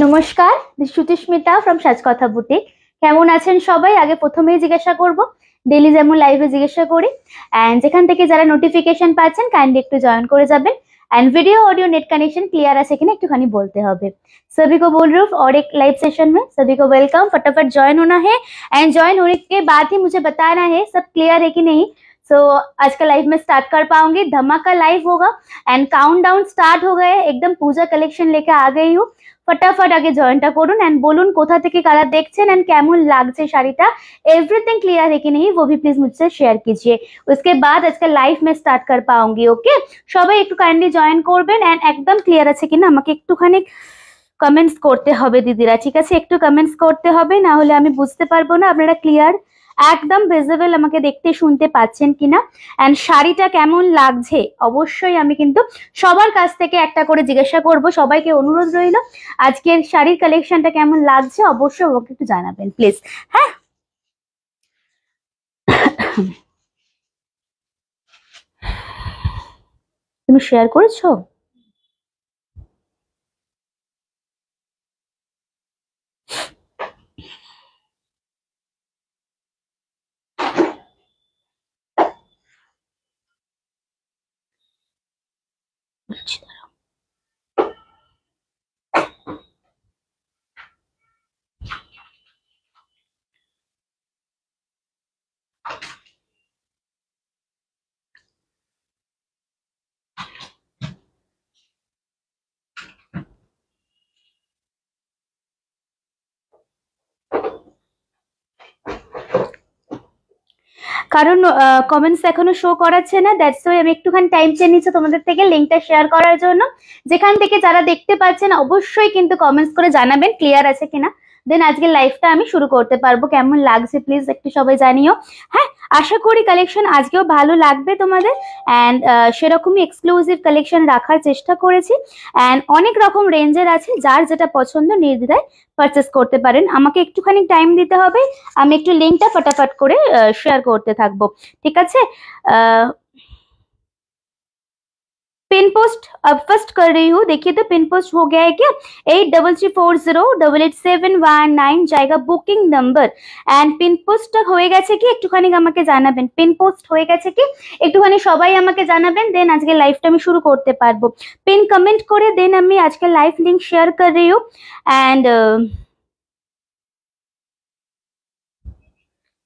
নমস্কার, Suchismita from সাজকথা boutique. কেমন আছেন সবাই? আগে প্রথমেই জিজ্ঞাসা করব, ডেইলি যেমন লাইভে জিজ্ঞাসা করি, এন্ড যেখান থেকে যারা নোটিফিকেশন পাচ্ছেন কাইন্ডলি একটু জয়েন করে যাবেন। And video audio net connection clear আছে কিনা একটুখানি বলতে হবে। सभी को बोल रही हूँ और एक लाइव सेशन में सभी को वेलकम। फटाफट ज्वाइन होना है एंड ज्वाइन होने के बाद ही मुझे बताना है सब क्लियर है कि नहीं। सो आज का लाइव में स्टार्ट कर पाऊंगी। धमाका लाइव होगा एंड काउंटडाउन स्टार्ट हो गए। एकदम पूजा कलेक्शन लेके आ गई हूँ। फटाफट आगे জয়েনটা করুন एंड बोलून কোথা থেকে কারা দেখছেন एंड কেমন লাগছে শাড়িটা, एवरीथिंग क्लियर है कि नहीं वो भी प्लीज मुझसे शेयर कीजिए। उसके बाद आज का लाइव में स्टार्ट कर पाऊंगी। ओके, সবাই একটু কাইন্ডলি জয়েন করবেন এন্ড একদম ক্লিয়ার আছে কিনা আমাকে একটুখানি কমেন্টস করতে হবে দিদিরা, ঠিক আছে? একটু কমেন্টস করতে হবে, না হলে আমি বুঝতে পারবো না আপনারা ক্লিয়ার একদম ভিজিবল আমাকে দেখতে শুনতে পাচ্ছেন কিনা এন্ড শাড়িটা কেমন লাগছে অবশ্যই আমি কিন্তু সবার কাছ থেকে একটা করে জিজ্ঞাসা করব। সবাইকে অনুরোধ রইল আজকের শাড়ির কালেকশনটা কেমন লাগছে অবশ্যই আমাকে একটু জানাবেন প্লিজ। হ্যাঁ, তুমি শেয়ার করেছো? কারণ কমেন্টস এখনো শো করাচ্ছে না, দ্যাটস ওয়াই আমি একটুখানি টাইম চেয়ে নিচ্ছি তোমাদের থেকে লিঙ্কটা শেয়ার করার জন্য। যেখান থেকে যারা দেখতে পাচ্ছেন অবশ্যই কিন্তু কমেন্টস করে জানাবেন ক্লিয়ার আছে কিনা, দেন আজকের লাইভটা আমি শুরু করতে পারবো। কেমন লাগছে প্লিজ একটু সবাই জানিও। হ্যাঁ, আশা করি কালেকশন আজকেও ভালো লাগবে তোমাদের অ্যান্ড সেরকমই এক্সক্লুসিভ কালেকশন রাখার চেষ্টা করেছি অ্যান্ড অনেক রকম রেঞ্জের আছে, যার যেটা পছন্দ নির্দ্বিধায় পারচেস করতে পারেন। আমাকে একটুখানি টাইম দিতে হবে, আমি একটু লিঙ্কটা ফটাফট করে শেয়ার করতে থাকবো, ঠিক আছে? पिन पोस्ट अब फर्स्ट कर रही हूँ। देखिए तो पिन पोस्ट हो गया है क्या? 8340887119 जाएगा booking number and pin post হয়ে গেছে কি একটুখানি আমাকে জানাবেন। পিন পোস্ট হয়ে গেছে কি একটুখানি সবাই আমাকে জানাবেন, দেন আজকে লাইভটা আমি শুরু করতে পারবো। পিন কমেন্ট করে দেন আমি আজকে লাইভ লিংক শেয়ার कर रही हूँ एंड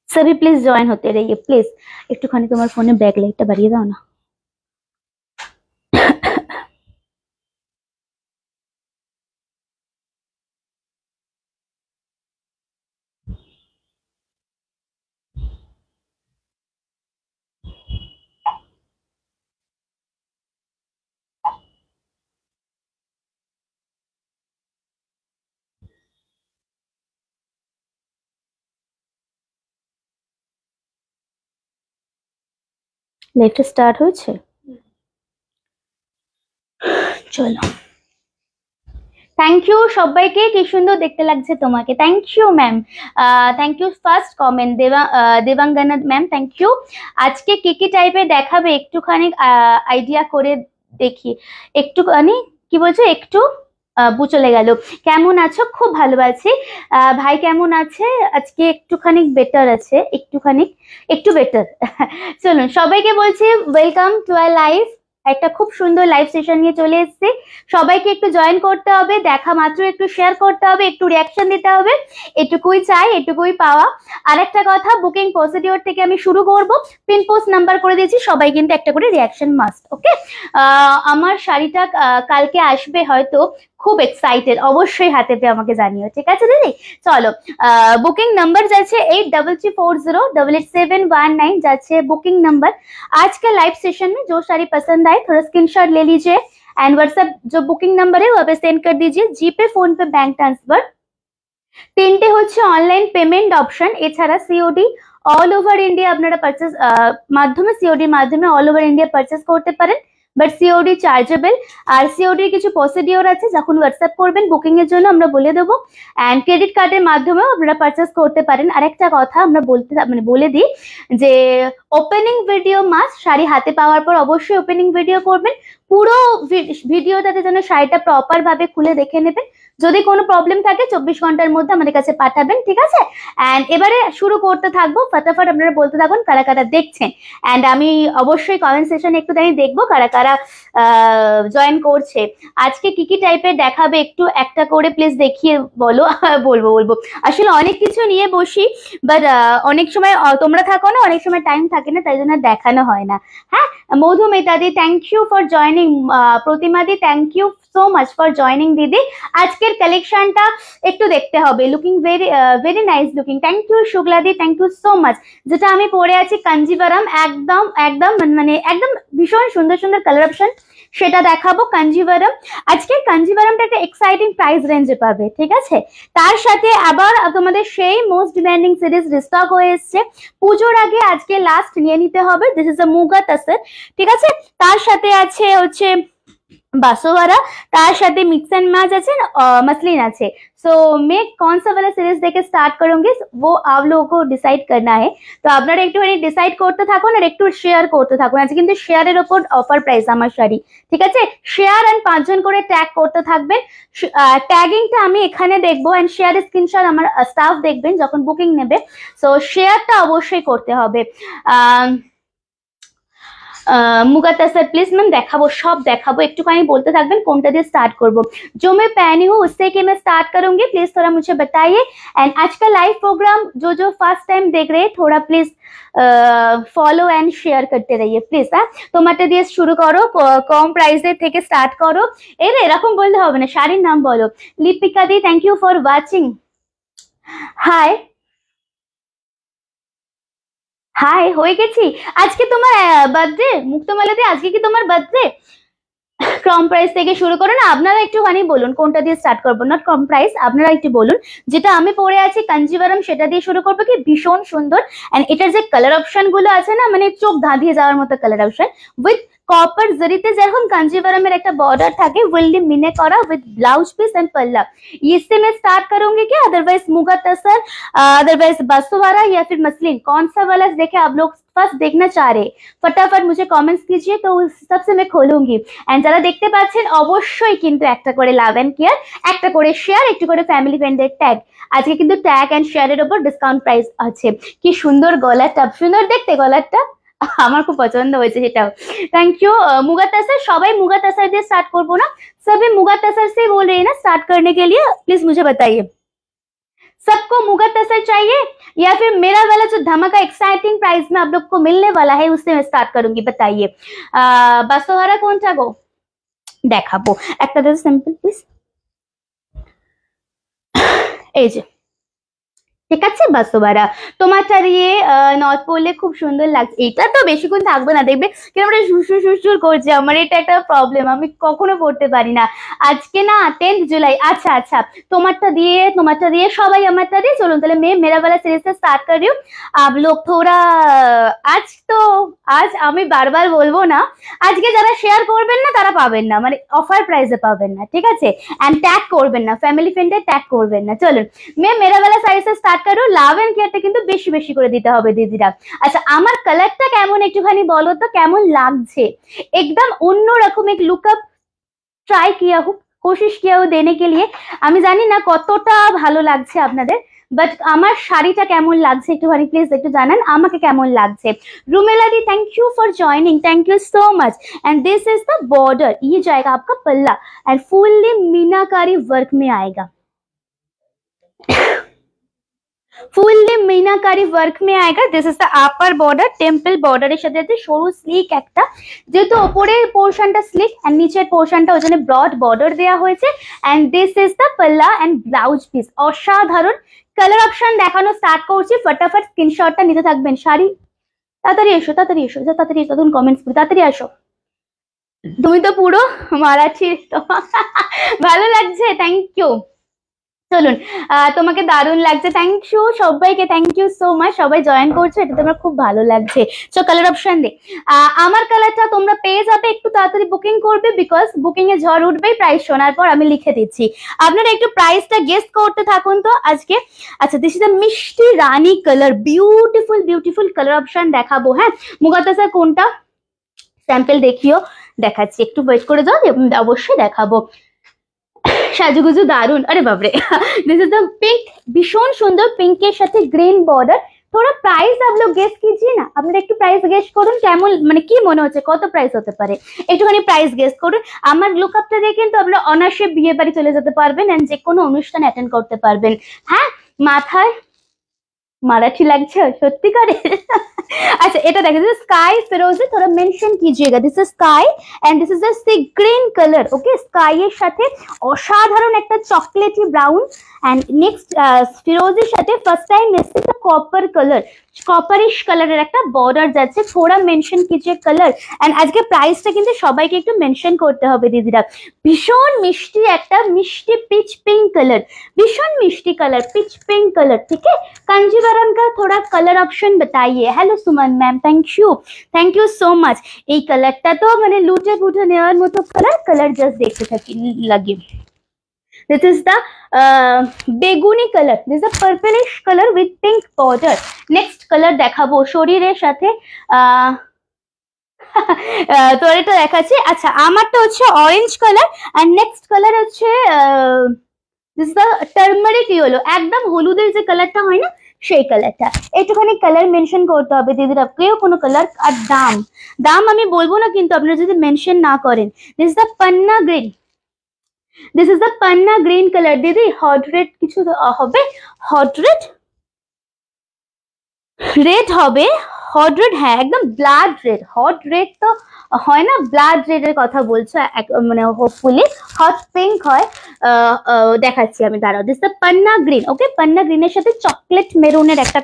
सभी प्लीज ज्वाइन होते रहिए प्लीज। একটুখানি তোমার ফোনে ব্যাক লাইটটা বাড়িয়ে দাও না। লাইভটা স্টার্ট হয়েছে, চলো। থ্যাংক ইউ সবাইকে, কি সুন্দর দেখতে লাগছে তোমাকে। Thank you ma'am, thank you. First comment Debangana ma'am, thank you. আজকে কি কি টাইপের দেখাবে একটুখানি আইডিয়া করে দেখি। একটুখানি কি বলছো? একটু চলে গেল। কেমন আছো? খুব ভালো আছি। ভাই কেমন আছে? আজকে একটুখানি বেটার আছে, একটু বেটার। চলুন সবাইকে বলছি ওয়েলকাম টু আওয়ার লাইভ। একটা খুব সুন্দর লাইভ সেশন নিয়ে চলে এসেছি। সবাইকে একটু জয়েন করতে হবে, দেখা মাত্র একটু শেয়ার করতে হবে, একটু রিয়াকশন দিতে হবে, এটুকুই চাই, এটুকুই পাওয়া। আর একটা কথা, বুকিং প্রসিডিওর থেকে আমি শুরু করব। পিন পোস্ট নাম্বার করে দিয়েছি, সবাই কিন্তু একটা করে রিয়াকশন মাস্ট। ওকে, আমার শাড়িটা কালকে আসবে হয়তো, খুব এক্সাইটেড, অবশ্যই হাতে পেয়ে আমাকে জানিও, ঠিক আছে দিদি? চলো, বুকিং নাম্বার যাচ্ছে 8340887119 যাচ্ছে बुकिंग नंबर। आज के लाइव सेशन में जो साड़ी पसंद आए थोड़ा स्क्रीनशॉट ले लीजिए एंड व्हाट्सएप जो बुकिंग नंबर है वहाँ पे सेंड कर दीजिए। जीपे, फोन पे, बैंक ट्रांसफर তিনটে হচ্ছে অনলাইন পেমেন্ট অপশন। এছাড়া সিওডি অল ওভার ইন্ডিয়া আপনারা পারচেস মাধ্যমে, সিওডির মাধ্যমে অল ওভার ইন্ডিয়া পারচেস করতে পারেন, বাট সিওডি চার্জেবল। আর সিওডির কিছু প্রসিডিওর আছে, যখন হোয়াটসঅ্যাপ করবেন বুকিং এর জন্য আমরা বলে দেবো। অ্যান্ড ক্রেডিট কার্ডের মাধ্যমেও আপনারা পারচেস করতে পারেন। আরেকটা কথা আমরা বলে দিই যে ওপেনিং ভিডিও মাস্ট। শাড়ি হাতে পাওয়ার পর অবশ্যই ওপেনিং ভিডিও করবেন। পুরো ভিডিওটাতে যেন শাড়িটা প্রপার ভাবে খুলে দেখে নেবেন, যদি কোনো প্রবলেম থাকে 24 ঘন্টার মধ্যে আমাদের কাছে পাঠাবেন, ঠিক আছে? অ্যান্ড এবারে শুরু করতে থাকবো, ফটাফট আপনারা বলতে থাকুন কারা কারা দেখছেন। অ্যান্ড আমি অবশ্যই কমেন্ট সেকশনে একটু দেখবো কারা কারা জয়েন করছে। আজকে কি কি টাইপের দেখাবে একটু একটা করে প্লিজ দেখিয়ে বলো। বলবো আসলে অনেক কিছু নিয়ে বসি, বাট অনেক সময় তোমরা থাকো না, অনেক সময় টাইম থাকে না, তাই জন্য দেখানো হয় না। হ্যাঁ, Madhumita di thank you for joining, Pratima the thank you so much for joining দিদি। আজকের কালেকশনটা একটু দেখতে হবে, looking very very nice looking, thank you Shukla the, thank you so much. যেটা আমি পরে আছি কাঞ্জিভারাম, একদম একদম মানে একদম ভীষণ সুন্দর সুন্দর কালার অপশন, সেটা দেখাবো কাঞ্জিভারাম। আজকে কাঞ্জিভারামটা একটা এক্সাইটিং প্রাইস রেঞ্জে পাবে, ঠিক আছে? তার সাথে আবার তোমাদের সেই মোস্ট ডিমান্ডিং সিরিজ রিস্টক হয়ে এসছে, পুজোর আগে আজকে লাস্ট নিয়ে নিতে হবে। দিস ইজ আ মুগা তাসর, ঠিক আছে? তার সাথে আছে হচ্ছে बासोवारा, तार साथे मिक्स एंड मैच আছে, मसलिन আছে। सो मैं कौन सा वाला सीरीज देके स्टार्ट करूंगी वो आप लोगों को डिसाइड करना है। तो আপনারা একটুখানি ডিসাইড করতে থাকুন আর একটু শেয়ার করতে থাকুন। আজকে কিন্তু শেয়ারের উপর অফার প্রাইস আমার শাড়ি, ঠিক আছে? শেয়ার এন্ড 5 জন করে ট্যাগ করতে থাকবেন। ট্যাগিংটা আমি এখানে দেখবো এন্ড শেয়ার স্ক্রিনশট আমার স্টাফ দেখবেন যখন বুকিং নেবে। সো শেয়ারটা অবশ্যই করতে হবে। मुगा तसर प्लीज मैम देखाबो, सब देखाबो, एकटूखानी बोलते থাকবেন कोनटा দিয়ে स्टार्ट করব। जो मैं पहनी हूँ उससे कि मैं स्टार्ट करूंगी, प्लीज थोड़ा मुझे बताइए। एंड आज का लाइव प्रोग्राम जो फर्स्ट टाइम देख रहे हैं थोड़ा प्लीज फॉलो एंड शेयर करते रहिए प्लीज। হ্যাঁ, তোমারটা দিয়ে শুরু করো, কম প্রাইসের থেকে স্টার্ট করো। এরকম বলতে হবে না, শাড়ির নাম বলো। Lipika di thank you for watching. Hi hi, হয়ে গেছি। আজকে তোমার বার্থডে মুক্তমালা দি, আজকে কি তোমার বার্থডে? কম প্রাইস থেকে শুরু করুন, আপনারা একটুখানি বলুন কোনটা দিয়ে স্টার্ট করবো। নট কম প্রাইস, আপনারা একটু বলুন। যেটা আমি পরে আছি কাঞ্জিভারাম সেটা দিয়ে শুরু করবো, কি ভীষণ সুন্দর। এন্ড এটার যে কালার অপশন গুলো আছে না, মানে চোখ ধাঁধিয়ে যাওয়ার মতো কালার অপশন, উইথ কপার জরিতে যেরকম कांजीवरम একটা बॉर्डर থাকে वेल्डी मिने करा विद ब्लाउज पीस एंड पल्ला। इससे मैं स्टार्ट करूंगी क्या? अदरवाइज मुगा तसर, अदरवाइज बासुवारा या फिर मसलिन, कौन सा वाला देखे आप लोग फर्स्ट देखना चाह रहे? फटाफट मुझे कमेंट्स कीजिए, तो उस हिसाब से मैं खोलूंगी। एंड যারা দেখতে পাচ্ছেন অবশ্যই কিন্তু একটা করে লাভ এন্ড কেয়ার, একটা করে শেয়ার, একটু করে ফ্যামিলি ফ্রেন্ডের ট্যাগ। আজকে কিন্তু ট্যাগ এন্ড শেয়ারের উপর ডিসকাউন্ট প্রাইস আছে। কি সুন্দর গলাটা, সুন্দর দেখতে গলাটা, আমার খুব পছন্দ হয়েছে সেটাও। Thank you. मुगा तसर সবাই मुगा तसर দিয়ে স্টার্ট করবো ना? सभी मुगा तसर से बोल रहे हैं ना स्टार्ट करने के लिए? प्लीज मुझे बताइए, सबको मुगा तसर चाहिए या फिर मेरा वाला जो धमाका एक्साइटिंग प्राइस में आप लोग को मिलने वाला है उससे मैं स्टार्ट करूंगी? बताइए। बासोहारा কোনটা গো দেখাবো? একটা দিন সিম্পল প্লিজ। এই যে, ঠিক আছে? বাসোবারা তোমারটা দিয়ে নট পরলে খুব সুন্দর লাগছে। এটা তো বেশিক্ষণ থাকবে না, দেখবে কেমন সুসুর সুসুর করছে। আমার এটা একটা প্রবলেম, আমি কখনো পড়তে পারি না। আজকে না 10 जुलाई। अच्छा अच्छा, তোমারটা দিয়ে সবাই আমারটা দিয়ে চলুন। তাহলে मैं मेरा वाला सीरीज से स्टार्ट कर रही हूँ। आप लोग थोड़ा আজ আমি বারবার বলবো না, আজকে যারা শেয়ার করবেন না তারা পাবেন না, মানে অফার প্রাইসে পাবেন না, ঠিক আছে? এন্ড ট্যাগ করবেন না, ফ্যামিলি ফ্রেন্ডে ট্যাগ করবেন না। চলুন मैं मेरा वाला साइज से स्टार्ट करूँ। লাভ এন্ড কেয়ারটা কিন্তু বেশি বেশি করে দিতে হবে দিদিরা। আচ্ছা, আমার কালারটা কেমন একটুখানি বলো তো, কেমন লাগছে? एकदम অন্যরকম এক লুকআপ ট্রাই কিয়া হूं, कोशिश किया हूं देने के लिए। আমি জানি না কতটা ভালো লাগছে আপনাদের, বাট আমার শাড়িটা কেমন লাগছে একটুখানি প্লিজ একটু জানান আমাকে কেমন লাগছে। Rumela di thank you for joining, thank you so much. And this is the border, ये जाएगा आपका पल्ला एंड फुल्ली मीनाकारी वर्क में आएगा, ফুললি মিনাকারি ওয়ার্ক মে আয়েগা। This is the upper border, temple বর্ডারের সাথে সাথে সরু স্লিক একটা, যেহেতু ওপরের পোর্শনটা স্লিক এন্ড নিচের পোর্শনটা ওই জন্য ব্রড বর্ডার দেওয়া হয়েছে। এন্ড দিস ইজ দ্য পাল্লা এন্ড ব্লাউজ পিস। অসাধারণ কালার অপশন দেখানো স্টার্ট করছি, ফটাফট স্ক্রিনশটটা নিতে থাকবেন। শাড়ি তাড়াতাড়ি এসো, তাড়াতাড়ি এসো, তাড়াতাড়ি এসো, তখন কমেন্টস করে তাড়াতাড়ি আসো। তুমি তো পুরো মারাচ্ছি, ভালো লাগছে, থ্যাংক ইউ। চলুন, তোমাকে দারুণ লাগছে, থ্যাংক ইউ সবাইকে, থ্যাংক ইউ সো মাচ। সবাই জয়েন করছো, এটা তোমার খুব ভালো লাগছে। সো কালার অপশন দে, আমার কালারটা তোমরা পেয়ে যাবে, একটু তাড়াতাড়ি বুকিং করবে, বিকজ বুকিং এ ঝড় উঠবেই প্রাইস শোনার পর। আমি লিখে দিচ্ছি, আপনারা একটু প্রাইসটা গেস করতে থাকুন তো আজকে। আচ্ছা, this is the mishti rani colour, beautiful beautiful colour option দেখাবো। হ্যাঁ, মুগাতা স্যার কোনটা স্যাম্পল দেখিও, দেখাচ্ছি, একটু ওয়েট করে যাও, অবশ্যই দেখাবো। সাজুগুজু দারুন, আরে বাবরে। दिस इज द पिंक, ভীষণ সুন্দর পিঙ্কের সাথে গ্রিন বর্ডার। थोड़ा प्राइस आप लोग गेस कीजिए ना, আপনারা একটু প্রাইস গেস করুন, কেমন মানে কি মনে হচ্ছে কত প্রাইস হতে পারে, একটুখানি প্রাইস গেস করুন। আমার লুকআপটা দেখে কিন্তু আপনারা অনায়াসে বিয়ে বাড়ি চলে যেতে পারবেন এন্ড যে কোনো অনুষ্ঠান অ্যাটেন্ড করতে পারবেন। হ্যাঁ, মাথায় মারাঠি লাগছে সত্যি করে। अच्छा এটা দেখো, दिस स्काई फिरोजी, थोड़ा मेंशन कीजिएगा, this is sky and this is a sea green colour. Okay, sky এর সাথে অসাধারণ একটা চকলেটি ব্রাউন এন্ড নেক্সট ফিরোজির সাথে ফার্স্ট টাইম এসেছে তো কপার কালার, কপারিশ কালারের একটা বর্ডার যাচ্ছে। থোড়া মেনশন কিজিয়ে কালার এন্ড আজকে প্রাইসটা কিন্তু সবাইকে একটু মেনশন করতে হবে দিদিরা। ভীষণ মিষ্টি একটা মিষ্টি পিচ পিঙ্ক কালার, ভীষণ মিষ্টি কালার পিচ পিঙ্क कलर। ठीक है, कांजीवरम का थोड़ा कलर ऑप्शन बताइए। Hello Suman ma'am, thank you so much. এই কালারটা তো মানে লুটে পুটে নেওয়ার মতো কালার, কালার জাস্ট দেখতে থাকি লাগে। This is the বেগুনি colour, this is a purplish color with pink border. Next color দেখাবো শরীরের সাথে তো এটা দেখাচ্ছি। আচ্ছা আমারটা হচ্ছে অরেঞ্জ কালার আর নেক্সট কালার হচ্ছে this is the turmeric yellow, একদম হলুদের যে কালারটা হয় না সেই কালারটা। একটুখানি কালার মেনশন করতে হবে দিদিরা, কেউ কোনো কালার। আর দাম দাম আমি বলবো না কিন্তু আপনারা যদি মেনশন না করেন। This is the panna green, this is the panna green colour. দিদি হট রেড কিছু হবে, হট রেড রেড হবে, হট রেড, হ্যাঁ একদম ব্লাড রেড। হট রেড তো হয় না, ব্লাড রেডের কথা বলছো মানে হোপফুলি হট পিঙ্ক হয়। দেখাচ্ছি আমি, দাঁড়াও। This the panna green. Okay, পান্না গ্রিনের সাথে চকলেট মেরুনের একটা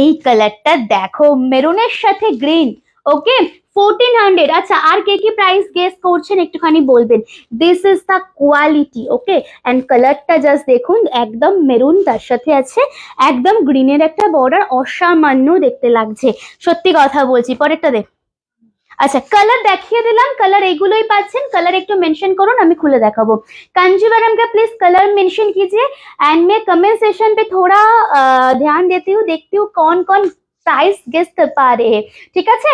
এই কালারটা দেখো, মেরুনের সাথে গ্রিন। ওকে 1400। আচ্ছা আর কে কি প্রাইস গেস করছেন একটুখানি বলবেন। This is the quality. Okay and কালারটা জাস্ট দেখুন, একদম মেরুন, তার সাথে আছে একদম গ্রিনের একটা বর্ডার, অসামান্য দেখতে লাগছে, সত্যি কথা বলছি। পরেরটা দেখ। अच्छा कलर देखिए दिलाम, कलर एगुलोई पाচ্ছেন, कलर একটু মেনশন করুন, আমি খুলে দেখাবো। कांजीवरम का प्लीज कलर मेंशन कीजिए एंड मैं कमेंट सेशन पे थोड़ा ध्यान देती हूँ, देखती हूँ कौन कौन प्राइस गेस कर पा रहे हैं। ठीक আছে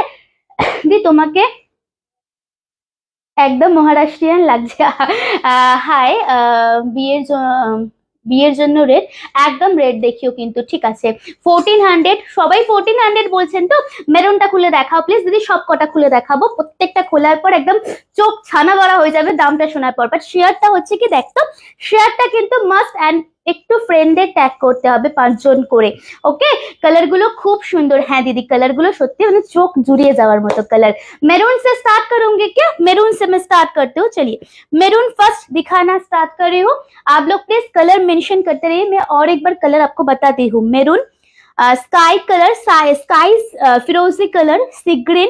দি, তোমাকে একদম মহারাষ্ট্রিয়ান লাগছে। হাই, বিয়ের জন্য রেড, একদম রেড দেখিও কিন্তু। ঠিক আছে 1400, সবাই 1400 বলছেন তো। মেরুনটা খুলে দেখাও প্লিজ দিদি, সব কটা খুলে দেখাবো, প্রত্যেকটা খোলার পর একদম চোখ ছানা বড়া হয়ে যাবে দামটা শোনার পর। বাট শেয়ারটা হচ্ছে কি দেখতো, শেয়ারটা কিন্তু মাস্ট অ্যান্ড একটু ফ্রেন্ডে ট্যাগ করতে হবে 5 জন করে। ওকে कलर গুলো খুব সুন্দর। হ্যাঁ দিদি कलर গুলো সত্যি মানে চোখ জুড়িয়ে যাওয়ার মতো कलर। मेरून से स्टार्ट करूंगी क्या, मेरून से मैं स्टार्ट करती हूँ। चलिए मेरून फर्स्ट दिखाना स्टार्ट कर रही हूँ, आप लोग प्लीज कलर मेंशन करते रहिए। मैं और एक बार कलर आपको बताती हूँ। मेरून, स्काई कलर, स्काई फिरोजी colour, sea green,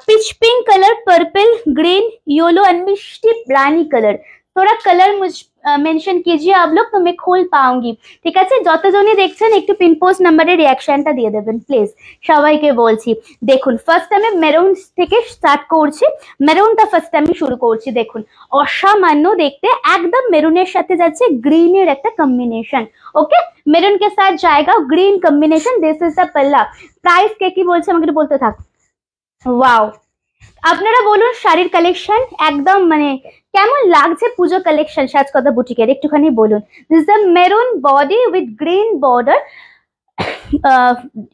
peach pink colour, purple, green, yellow and मिष्टी रानी कलर। थोड़ा कलर मुझ मेंशन कीजिए आप लोग तो मैं खोल पाऊंगी। ঠিক আছে, যতজনই দেখছেন একটু পিন পোস্ট নাম্বারে রিঅ্যাকশনটা দিয়ে দেবেন প্লিজ, সবাইকে বলছি। দেখুন ফার্স্ট আমি মেরুন থেকে স্টার্ট করছি, মেরুনটা ফার্স্ট আমি শুরু করছি। দেখুন অসামান্য দেখতে, একদম মেরুনের সাথে যাচ্ছে গ্রিনের একটা কম্বিনেশন। ওকে মেরুন के साथ जाएगा green combination. This is the पल्ला। प्राइस কে কি বলছে আমাকে বলতে থাক। ওয়াও, আপনারা বলুন শাড়ির কালেকশন একদম মানে কেমন লাগছে, পুজো কালেকশন সাজকথা বুটিকের একটুখানি বলুন। This the maroon body with green border.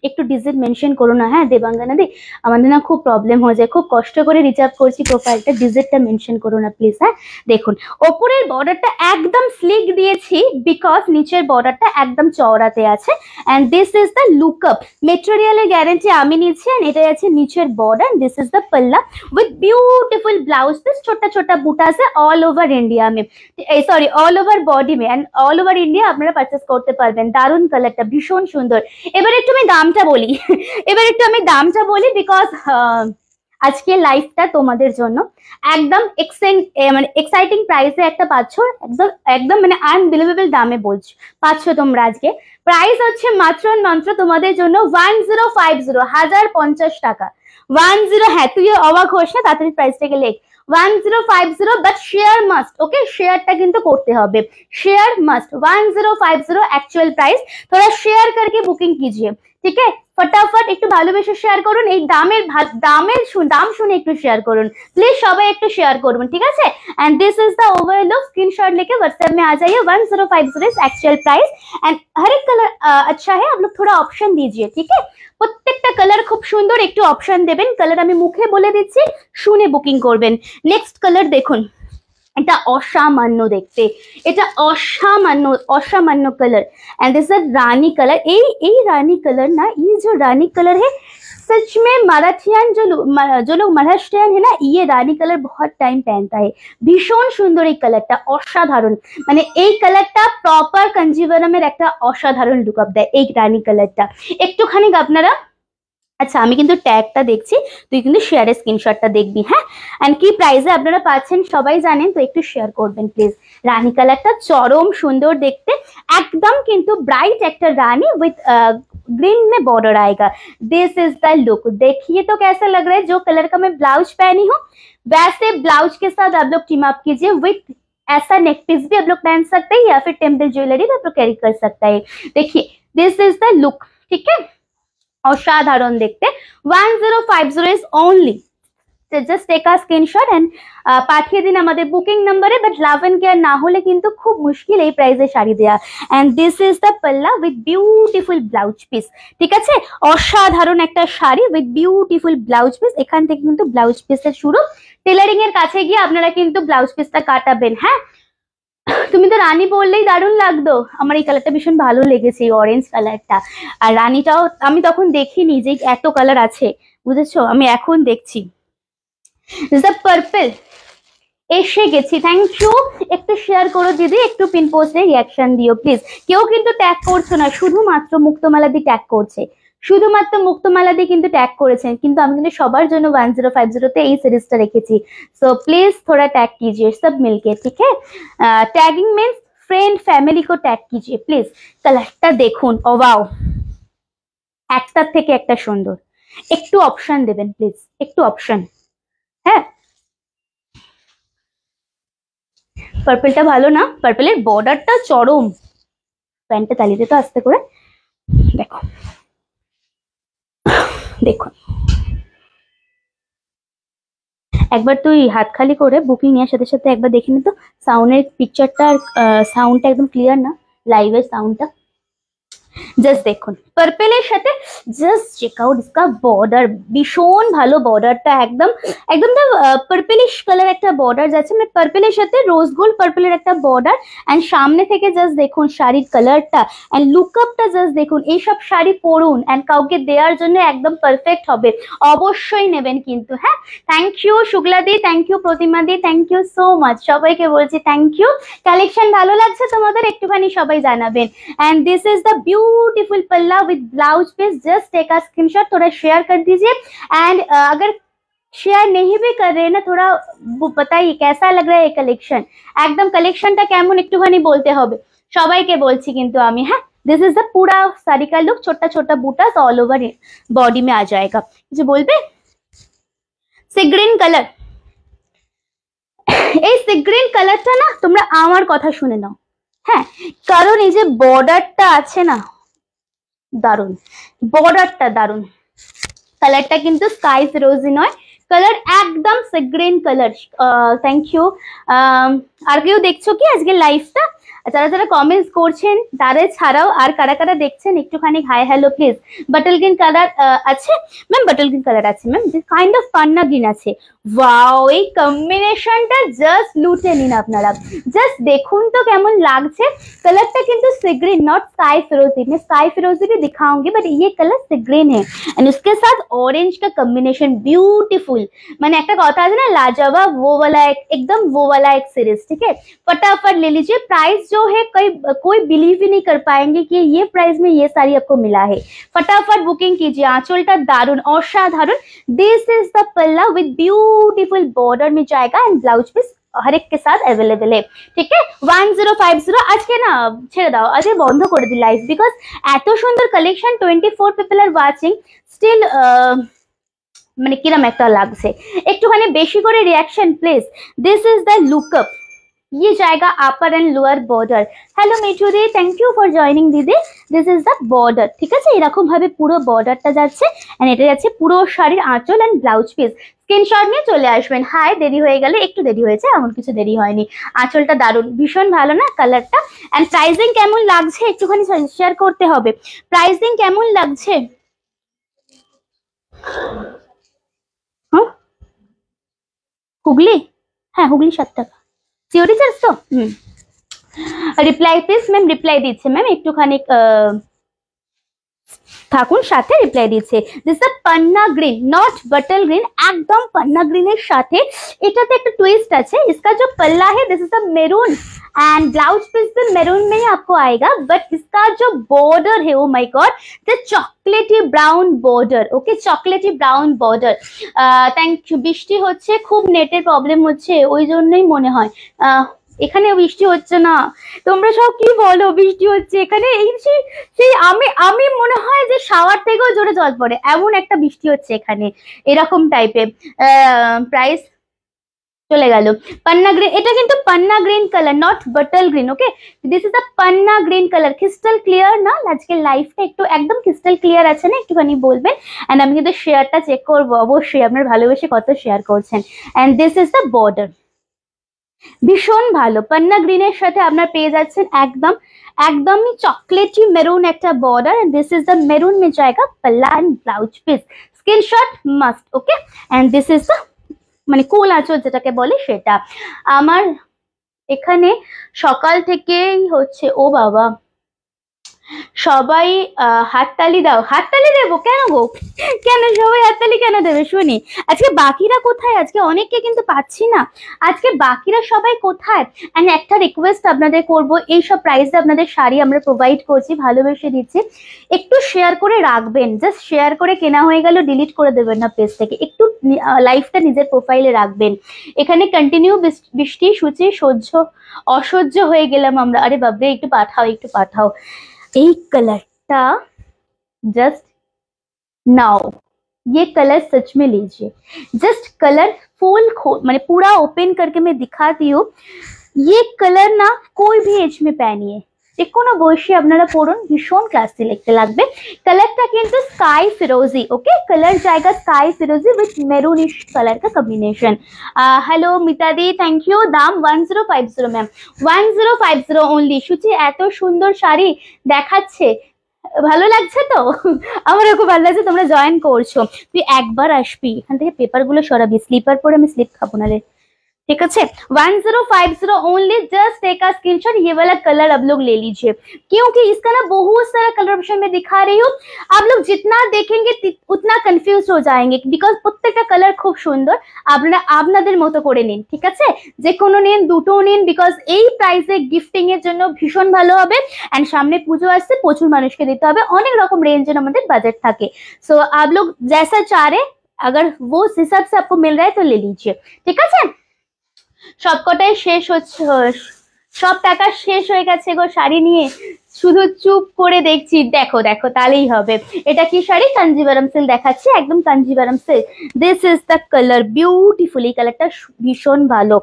একটু ডিজিট মেনশন করো না, হ্যাঁ দেবাঙ্গনা দি, আমাদের না খুব প্রবলেম হয়ে যায়, খুব কষ্ট করে রিচার্জ করছি প্রোফাইলটা, ডিজিটটা মেনশন করো না প্লিজ। হ্যাঁ দেখুন ওপরের বর্ডারটা একদম স্লিক দিয়েছি বিকজ নিচের বর্ডারটা একদম চওড়াতে আছে। And this is the lookup, মেটেরিয়ালের গ্যারান্টি আমি নিচ্ছি। এন্ড এটা আছে নিচের border. This is the palla with beautiful blouse piece, छोटा छोटा बूटा से ऑल ओवर इंडिया में, सॉरी ऑल ओवर बॉडी में एंड ऑल ओवर इंडिया আপনারা পারচেজ করতে পারবেন। দারুন কালারটা, ভীষণ সুন্দর। এবার একটু আমি দামটা বলি, এবার একটু আমি দামটা বলি বিকজ আজকে লাইভটা তোমাদের জন্য একদম মানে এক্সাইটিং প্রাইসে একটা পাচ্ছ, একদম একদম মানে আনবিলিভেবল দামে বলছো পাচ্ছ তোমরা আজকে। প্রাইস হচ্ছে মাত্র মাত্র তোমাদের জন্য 1050, 1050 টাকা। 10, হ্যাঁ তুই অবাক হোস না, তাড়াতাড়ি প্রাইসটাকে লেখ। 1050 বাট শেয়ার মাস্ট, ওকে শেয়ারটা কিন্তু করতে হবে, শেয়ার মাস্ট 1050 एक्चुअल प्राइस, थोड़ा शेयर करके बुकिंग कीजिए, ठीक है फटाफट একটু ভালোবেসে শেয়ার করুন, এই দাম শুনে একটু শেয়ার করুন প্লিজ, সবাই একটু শেয়ার করুন, ঠিক আছে। And this is the overall look, screenshot लेके व्हाट्सएप में आ जाइए, 1050 इज एक्चुअल प्राइस एंड हर एक कलर अच्छा है, आप लोग थोड़ा ऑप्शन दीजिए, ठीक है প্রত্যেকটা কালার খুব সুন্দর, একটু অপশন দেবেন, কালার আমি মুখে বলে দিচ্ছি, শুনে বুকিং করবেন। নেক্সট কালার দেখুন, এটা অসামান্য দেখতে, এটা অসামান্য colour and this is Rani colour, এই रानी कलर ना, ये जो रानी कलर है सच में माराठियान जो लोग महाराष्ट्रियन है ना, ये रानी कलर बहुत टाइम पहनता है, भीषण सुंदर এই কালারটা, অসাধারণ, মানে এই কালারটা প্রপার কাঞ্জিভারামের একটা অসাধারণ লুক আপ দেয় এই রানী কালারটা। একটুখানি আপনারা, আচ্ছা আমি কিন্তু ট্যাগটা দেখছি, তুই কিন্তু শেয়ারের স্ক্রিনশটটা দেখবি, হ্যাঁ এন্ড কি প্রাইসে আপনারা পাচ্ছেন সবাই জানেন, তো একটু শেয়ার করবেন প্লিজ। রানী কালারটা চরম সুন্দর দেখতে, একদম কিন্তু ব্রাইট একটা রানী উইথ ग्रीन में बॉर्डर आएगा, दिस इज द लुक, देखिए तो कैसा लग रहा है, जो कलर का मैं ब्लाउज पहनी हूँ वैसे ब्लाउज के साथ आप लोग टीम अप कीजिए, विथ ऐसा नेक पीस भी आप लोग पहन सकते हैं या फिर टेम्पल ज्वेलरी भी आप लोग कैरी कर सकता है, देखिए दिस इज द लुक, ठीक है অসাধারণ দেখতে। 1050 is only, just take a screenshot and পাঠিয়ে দিন আমাদের বুকিং নাম্বারে, বাট লাভ এন্ড কেয়ার না হলে কিন্তু খুব মুশকিল এই প্রাইসে শাড়ি দেয়া। এন্ড দিস ইজ দ্য পাল্লা উইথ বিউটিফুল ব্লাউজ পিস, ঠিক আছে অসাধারণ একটা sari with beautiful blouse piece, এখান থেকে কিন্তু ব্লাউজ পিসের শুরু, টেলারিং এর কাছে গিয়ে আপনারা কিন্তু ব্লাউজ পিসটা কাটাবেন, হ্যাঁ তুমি তো রানী বললেই দারুণ লাগতো, আমার এই কালারটা ভীষণ ভালো লেগেছে, এই অরেঞ্জ কালারটা, আর রানীটাও আমি তখন দেখিনি যে এত কালার আছে, বুঝেছো আমি এখন দেখছি। পার্পল এসে গেছি, থ্যাংক ইউ, একটু শেয়ার করো দিদি, একটু পিন পোস্টে রিয়াকশন দিও প্লিজ, কেউ কিন্তু ট্যাগ করছো না, শুধুমাত্র মুক্তমালা দিয়ে ট্যাগ করছে, শুধুমাত্র মুক্তমালা দিয়ে কিন্তু ট্যাগ করেছেন, কিন্তু আমি কিন্তু সবার জন্য 1050 তে এই সিরিজটা রেখেছি, সো প্লিজ थोड़ा टैग कीजिए सब मिलके, ठीक है टैगिंग मीन्स फ्रेंड फैमिली को टैग कीजिए प्लीज। কালারটা দেখুন, ও ওয়াও, একটার থেকে একটা সুন্দর, একটু অপশন দেবেন প্লিজ, একটু অপশন, হ্যাঁ পার্পলটা ভালো না, পার্পলের বর্ডারটা চরম, প্যান্টটা তালিতে তো আস্তে করে দেখো, দেখুন একবার তুই হাত খালি করে বুকিং নেওয়ার সাথে সাথে একবার দেখে নি তো সাউন্ডের পিকচারটা, সাউন্ডটা একদম ক্লিয়ার না, লাইভের সাউন্ডটা জাস্ট দেখুন, পার্পলের সাথে জাস্ট চেক আউট इसका বর্ডার, ভীষণ ভালো বর্ডারটা, একদম একদম পার্পলিশ কালার একটা বর্ডার যাচ্ছে, মানে পার্পলের সাথে রোজ গোল্ড পার্পলের একটা বর্ডার, এন্ড সামনে থেকে জাস্ট দেখুন শাড়ির কালারটা এন্ড লুকআপটা জাস্ট দেখুন, এইসব শাড়ি পরুন এন্ড কাউকে দেওয়ার জন্য একদম পারফেক্ট হবে, অবশ্যই নেবেন কিন্তু, হ্যাঁ thank you Shukla the, thank you Pratima the, thank you so much, সবাইকে বলছি থ্যাংক ইউ, কালেকশন ভালো লাগছে তোমাদের একটুখানি সবাই জানাবেন। And this is the beautiful palla with blouse piece, just take a screenshot, थोड़ा शेयर कर दीजिए एंड अगर शेयर नहीं भी कर रहे हैं ना, थोड़ा बताइए कैसा लग रहा है ये कलेक्शन, एकदम कलेक्शनটা কেমন একটুখানি বলতে হবে, সবাইকে বলছি কিন্তু আমি, হ্যাঁ दिस इज द पूरा साड़ी का लुक, छोटा छोटा बूटास ऑल ओवर बॉडी में आ जाएगा, जो बोलबे সি গ্রিন কালার, এই সি গ্রিন কালারটা না তোমরা আমার কথা শুনে নাও, হ্যাঁ কারণ এই যে বর্ডারটা আছে না দারুন, বর্ডারটা দারুন, কালারটা কিন্তু স্কাই ফিরোজি নয়, কালার একদম sea green colour, thank you. আর কেউ দেখছো কি আজকে লাইভটা, যারা যারা কমেন্টস করছেন তারা ছাড়াও আর কারা কারা দেখছেন একটুখানি hi hello please. Bottle green colour আছে ম্যাম, বাটল গ্রিন কালার আছে ma'am, kind of Panna green আছে, ওয়াও এই কম্বিনেশনটা জাস্ট লুটে নিন আপনারা, জাস্ট দেখুন তো কেমন লাগছে, कलरটা কিন্তু सी ग्रीन नॉट स्काई फिरोजी, मैं स्काई फिरोजी भी दिखाऊंगी बट ये कलर सी ग्रीन है एंड उसके साथ ऑरेंज का कॉम्बिनेशन ब्यूटीफुल, मैंने একটা কথা আছে না लाजवाब, वो वाला एकदम वो वाला एक सीरीज, ठीक है फटाफट ले लीजिए, प्राइस जो है कोई बिलीव ही नहीं कर पाएंगे कि ये प्राइस में ये साड़ी आपको मिला है, फटाफट बुकिंग कीजिए, आंचलটা দারুন অসাধারণ, दिस इज द पल्ला विद ब्यूटीफुल बॉर्डर में जाएगा एंड ब्लाउज पीस हर एक के साथ अवेलेबल है, ठीक है 1050 আজকে না ছেড়ে দাও, আজকে বন্ধ করে দি লাইভ, বিকজ এত সুন্দর collection, 24 people are watching, still মানে কিরম একটা লাগছে, একটুখানি বেশি করে reaction please. This is the lookup, ये जाएगा upper and lower border. Hello Mithu di, thank you for joining দিদি। দিস ইজ দ্য বর্ডার, ঠিক আছে, এরকম ভাবে পুরো বর্ডারটা যাচ্ছে এন্ড এটা যাচ্ছে পুরো শাড়ির আঁচল এন্ড ব্লাউজ পিস। স্ক্রিনশট নিয়ে চলে আসবেন। হাই, দেরি হয়ে গেলে, একটু দেরি হয়েছে, এমন কিছু দেরি হয়নি। আঁচলটা দারুণ, ভীষণ ভালো না কালারটা? এন্ড প্রাইসিং কেমন লাগছে একটুখানি শেয়ার করতে হবে। প্রাইসিং কেমন লাগছে? হ্যাঁ, হুগলি, হ্যাঁ হুগলি 7 টাকা সিওরি চার্জ তো। রিপ্লাই প্লিজ ম্যাম, রিপ্লাই দিচ্ছে ম্যাম, একটুখানি থাকুন, সাথে রিপ্লাই দিচ্ছে। This is Panna green, not bottle green, একদম পান্না গ্রিনের সাথে এটাতে একটা টুইস্ট আছে। इसका जो पल्ला है this is the maroon and blouse piece भी मेरून में ही आपको आएगा, बट इसका जो बॉर्डर है oh my God, the chocolatey brown border. Okay, chocolatey brown border. Thank you. বৃষ্টি হচ্ছে খুব, নেটের প্রবলেম হচ্ছে, ওই জন্যই মনে হয় এখানে বৃষ্টি হচ্ছে না। তোমরা সব কি বলো, বৃষ্টি হচ্ছে এখানে, এই সেই আমি মনে হয় যে শাওয়ার থেকেও জোরে জল পড়ে, এমন একটা বৃষ্টি হচ্ছে এখানে, এরকম টাইপের। প্রাইস চলে গেল। পান্না গ্রিন, এটা কিন্তু পান্না green colour, not bottle green. Okay, this is the panna green colour. Crystal clear না? আজকে লাইফটা একটু একদম ক্রিস্টাল ক্লিয়ার আছে না? একটুখানি বলবেন। এন্ড আমি কিন্তু শেয়ারটা চেক করবো অবশ্যই, আপনার ভালোবেসে কত শেয়ার করছেন। And this is the border, ভীষণ ভালো। পান্না গ্রিনের সাথে আপনার পেয়ে যাচ্ছেন একদম একদমই চকলেটি মেরুন একটা border. And this is the maroon মে জায়গা পল্লা and blouse piece. Screenshot must. Okay, and this is the মানে কোল আঁচল যেটাকে বলে সেটা। আমার এখানে সকাল থেকেই হচ্ছে, ও বাবা সবাই হাততালি দাও। হাততালি দেবো কেন গো? কেন সবাই হাততালি কেন দেবে শুনি? আজকে বাকিরা কোথায়? আজকে অনেককে কিন্তু পাচ্ছি না। আজকে বাকিরা সবাই কোথায়? এন্ড একটা রিকোয়েস্ট আপনাদের করব, এইসব প্রাইসে আপনাদের শাড়ি আমরা প্রোভাইড করছি, ভালোবেসে দিচ্ছি, একটু শেয়ার করে রাখবেন। জাস্ট শেয়ার করে কেনা হয়ে গেল ডিলিট করে দেবেন না পেজ থেকে, একটু লাইফটা নিজের প্রোফাইলে রাখবেন। এখানে কন্টিনিউ বৃষ্টি সূচি অসহ্য হয়ে গেলাম আমরা। আরে বাবরে, একটু পাঠাও, একটু পাঠাও। এই कलरটা जस्ट नाउ, ये कलर सच में लीजिए। जस्ट कलर फुल मैंने पूरा ओपन करके मैं दिखाती हूँ। ये कलर ना कोई भी एज में पहनिए, যে কোনো বয়সী আপনারা পরুন, ভীষণ ক্লাসি দেখতে লাগবে। কালারটা কিন্তু স্কাই ফিরোজি। ওকে, কালার জায়গা স্কাই ফিরোজি উইথ মেরুনিশ কালার का combination. Hello Mitadi, thank you. দাম 1050 ম্যাম, 1050 অনলি। সুচি এত সুন্দর শাড়ি দেখাচ্ছে, ভালো লাগছে তো? আমারও খুব ভালো লাগছে, তোমরা জয়েন করছো। তুই একবার আসবি, এখান থেকে পেপার গুলো সরাবি, স্লিপার পরে আমি স্লিপ খাবো না রে, ठीक है। 1050 only. Just take a screenshot, ये वाला कलर आप लोग ले लीजिए, क्योंकि इसका ना बहुत सारा कलर ऑप्शन में दिखा रही हूँ। आप लोग जितना देखेंगे उतना कंफ्यूज हो जाएंगे, बिकज प्रत्येकটা কালার খুব সুন্দর। আপনারা আপনাদের মতো করে নিন, ঠিক আছে? যে কোনো নিন, দুটো নিন, বিকজ এই প্রাইসে গিফটিং এর জন্য ভীষণ ভালো হবে। এন্ড সামনে পুজো আসছে, প্রচুর মানুষকে দিতে হবে, অনেক রকম রেঞ্জের আমাদের বাজেট থাকে। সো आप लोग जैसा चाह रहे, अगर वो हिसाब से आपको मिल रहा है तो ले लीजिए, ठीक আছে? সবকটাই শেষ হচ্ছে, সব টাকা শেষ হয়ে গেছে গো শাড়ি নিয়ে, শুধু চুপ করে দেখছি। দেখো দেখো, তাহলেই হবে। এটা কি শাড়ি? কাঞ্জিভারাম সিল্ক দেখাচ্ছি, একদম Kanjivaram silk. This is the colour, beautiful. এই কালারটা ভীষণ ভালো,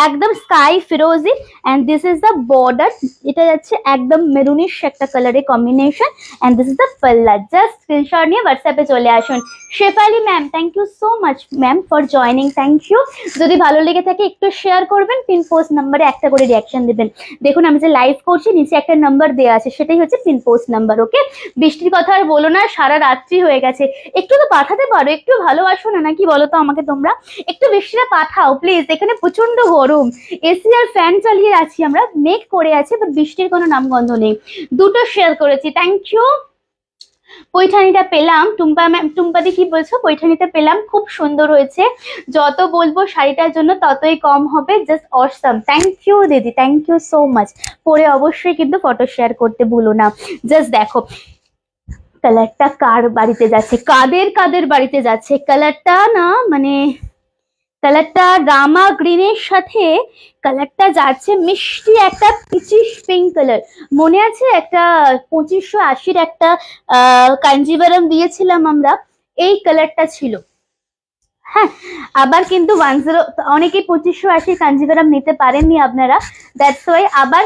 একদম স্কাই ফিরোজি। And this is the border, এটা যাচ্ছে একদম মেরুনিশ একটা কালারের কম্বিনেশন। And this is the palla. Just screenshot নিয়ে হোয়াটসঅ্যাপে চলে আসুন। Shefali ma'am, thank you so much ma'am for joining, thank you. যদি ভালো লেগে থাকে একটু শেয়ার করবেন, পিন পোস্ট নাম্বারে একটা করে রিয়াকশন দেবেন। দেখুন আমি যে লাইভ করছি, নিচে একটা নাম্বার দেওয়া আছে, সেটাই হচ্ছে পিন পোস্ট নাম্বার। ওকে, বৃষ্টির কথা আর বলো না, সারা রাত্রি হয়ে গেছে। একটু তো পাঠাতে পারো, একটু ভালোবাসো না, নাকি বলো তো আমাকে তোমরা? একটু বৃষ্টিটা পাঠাও প্লিজ। এখানে প্রচন্ড গরম, এসি আর ফ্যান চালিয়ে আছি আমরা, মেঘ করে আছে, বাট বৃষ্টির কোনো নামগন্ধ নেই। দুটো শেয়ার করেছি, থ্যাংক ইউ। পৈঠানিটা পেলাম, টুম্পা ম্যাম, টুম্পাদি কি বলছো? পৈঠানিটা পেলাম, খুব সুন্দর হয়েছে। যত বলবো শাড়িটার জন্য ততই কম হবে। জাস্ট অসম, থ্যাংক ইউ দিদি, থ্যাংক ইউ সো মাচ। পরে অবশ্যই কিন্তু ফটো শেয়ার করতে ভুলো না। জাস্ট দেখো কালারটা কার বাড়িতে যাচ্ছে, কাদের কাদের বাড়িতে যাচ্ছে কালারটা না, মানে কালারটা রামা গ্রিনের সাথে কালারটা যাচ্ছে মিষ্টি একটা পিচিশ পিঙ্ক কালার। মনে আছে একটা 2580 একটা কাঞ্জিভারাম দিয়েছিলাম আমরা, এই কালারটা ছিল। হ্যাঁ, আবার কিন্তু 10 অনেকেই 2580 কাঞ্জিভারাম নিতে পারেননি আপনারা, দ্যাটস ওয়াই আবার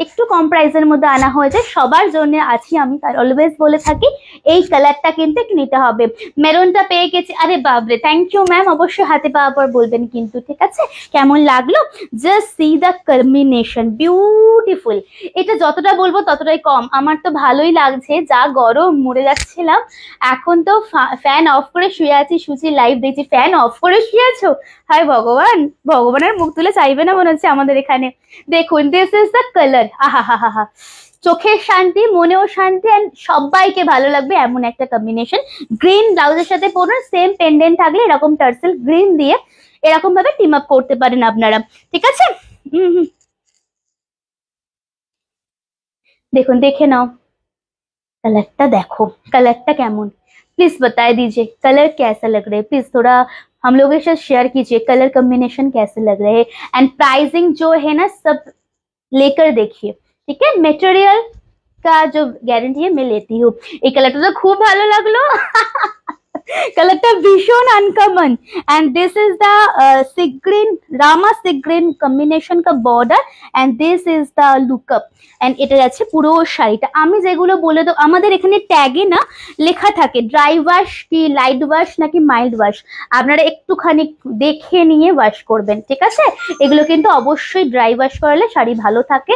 একটু কম প্রাইসের মধ্যে আনা হয়েছে। সবার জন্য আছি আমি, অলওয়েজ বলে থাকি এই কালারটা কিন্তু একটু নিতে হবে। মেরুনটা পেয়ে গেছি, আরে বাবরে, থ্যাংক ইউ ম্যাম, অবশ্যই হাতে পাওয়ার পর বলবেন কিন্তু, ঠিক আছে? কেমন লাগলো, just see the combination, beautiful. এটা যতটা বলবো ততটাই কম, আমার তো ভালোই লাগছে, যা গরম মরে যাচ্ছিলাম। এখন তো ফ্যান অফ করে শুয়ে আছি, সুচি লাইভ দেখছি, ফ্যান অফ করে শুয়ে আছো, হায় ভগবান, ভগবানের মুখ তুলে চাইবে না মনে হচ্ছে আমাদের এখানে। দেখুন, দিস ইজ দ্য কালার, আহা হা হা হা, চোখের শান্তি, মনেও শান্তি, এন্ড সবাইকে ভালো লাগবে এমন একটা কম্বিনেশন। গ্রিন ব্লাউজের সাথে পরুন, সেম পেন্ডেন্ট থাকলে এরকম টার্সেল গ্রিন দিয়ে এরকম ভাবে টিম আপ করতে পারেন আপনারা, ঠিক আছে? দেখুন, দেখে নাও कलरটা, देखो कलरটা কেমন, प्लीज बता दीजिए कलर कैसा लग रहा है, प्लीज थोड़ा हम लोगों के साथ शेयर कीजिए कलर कॉम्बिनेशन कैसे लग रहे हैं, एंड प्राइसिंग जो है ना सब लेकर देखिए, ठीक है? मटेरियल का जो गारंटी है मैं लेती हूँ। এই কালারটা তো খুব ভালো লাগলো। কালারটা ভীষণ uncommon, and this is the sea green, rama sea green combination का border, and this is the lookup, and এটা যাচ্ছে পুরো শাড়িটা। আমি যেগুলো বলে দেব, আমাদের এখানে ট্যাগে না লেখা থাকে ড্রাই ওয়াশ কি লাইট ওয়াশ নাকি মাইল্ড ওয়াশ, আপনারা একটুখানি দেখে নিয়ে ওয়াশ করবেন, ঠিক আছে? এগুলো কিন্তু অবশ্যই ড্রাই ওয়াশ করলে শাড়ি ভালো থাকে,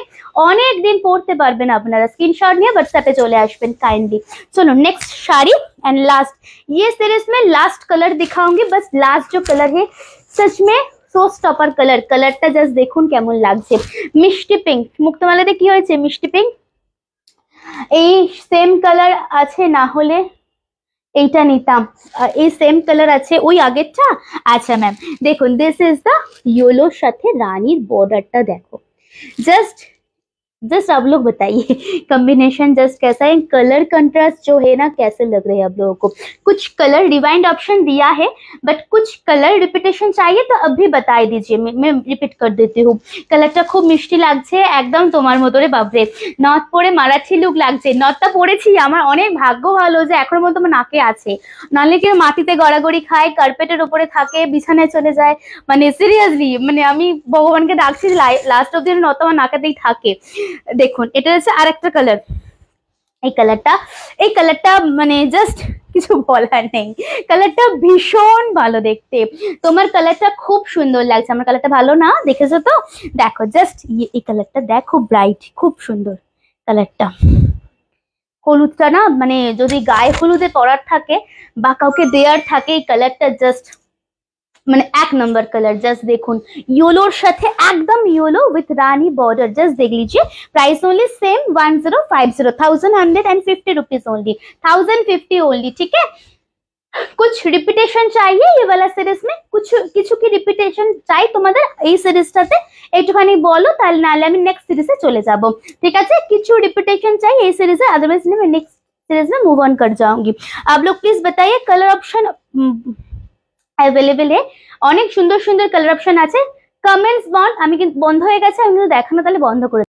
অনেক দিন পরতে পারবেন আপনারা। স্ক্রিনশট নিয়ে হোয়াটসঅ্যাপে চলে আসবেন কাইন্ডলি। চলো নেক্সট শাড়ি एंड लास्ट, ये सीरीज में लास्ट कलर दिखाऊंगी, बस लास्ट जो कलर है सच में সো স্টপার কালার, কালারটা জাস্ট দেখুন কেমন লাগছে, মিষ্টি পিঙ্ক, মুক্তমালাতে কি হয়েছে মিষ্টি পিঙ্ক, এই সেম কালার আছে না হলে এইটা নিতাম, এই সেম কালার আছে ওই আগেরটা। আচ্ছা ম্যাম দেখুন, দিস ইজ দ্য ইয়েলোর সাথে রানীর বর্ডারটা দেখো, জাস্ট जस्ट आप लोग बताइए कॉम्बिनेशन जस्ट कैसा है, कलर कंट्रास्ट जो है ना कैसे लग रहे हैं आप लोगों को? कुछ कलर रिवाइंड ऑप्शन दिया है, बट कुछ कलर रिपीटेशन चाहिए तो अभी बता दीजिए, मैं रिपीट कर देती हूँ। कलरটা খুব মিষ্টি লাগছে, একদম তোমার মতো রে বাপরে, নথ পরে মারাঠি লুক লাগছে। নথটা পরেছি, আমার অনেক ভাগ্য ভালো যে এখনো পর্যন্ত আমার নাকে আছে, নাহলে কেউ মাটিতে গড়াগড়ি খায়, কার্পেটের উপরে থাকে, বিছানায় চলে যায়, মানে সিরিয়াসলি, মানে আমি ভগবানকে ডাকছি লাস্ট অব্দি নথ আমার নাকেতেই থাকে। দেখুন এটা হচ্ছে আরেকটা কালার, এই কালারটা মানে জাস্ট কিছু বলার নেই, কালারটা ভীষণ ভালো দেখতে, তোমার কালারটা খুব সুন্দর লাগছে, আমার কালারটা ভালো না দেখেছো তো? দেখো জাস্ট এই কালারটা দেখো, ব্রাইট, খুব সুন্দর কালারটা। হলুদটা না মানে যদি গায়ে হলুদে পরার থাকে বা কাউকে দেয়ার থাকে, এই কালারটা জাস্ট মানে এক নম্বর কালার। জাস্ট দেখুন ইয়েলোর সাথে একদম yellow with Rani border, just देख लीजिए। Price only same 1050, 1150 rupees only, 1050 only, ठीक है? कुछ रिपीटेशन चाहिए ये वाला सीरीज में, कुछ কিছু কি রিপিটেশন চাই তোমাদের এই সিরিজটাতে একটুখানি বলো, তাহলে নালে আমি নেক্সট সিরিজে চলে যাব, ঠিক আছে? কিছু रिपीटेशन चाहिए এই সিরিজে, अदरवाइज मैं नेक्स्ट सीरीज में मूव ऑन कर जाऊंगी। आप लोग प्लीज बताइए कलर ऑप्शन अवेलेबल है, অনেক সুন্দর সুন্দর কালার অপশন আছে। কমেন্টস বন্ধ হয়ে গেছে, আমি কিন্তু দেখানো তাহলে বন্ধ করে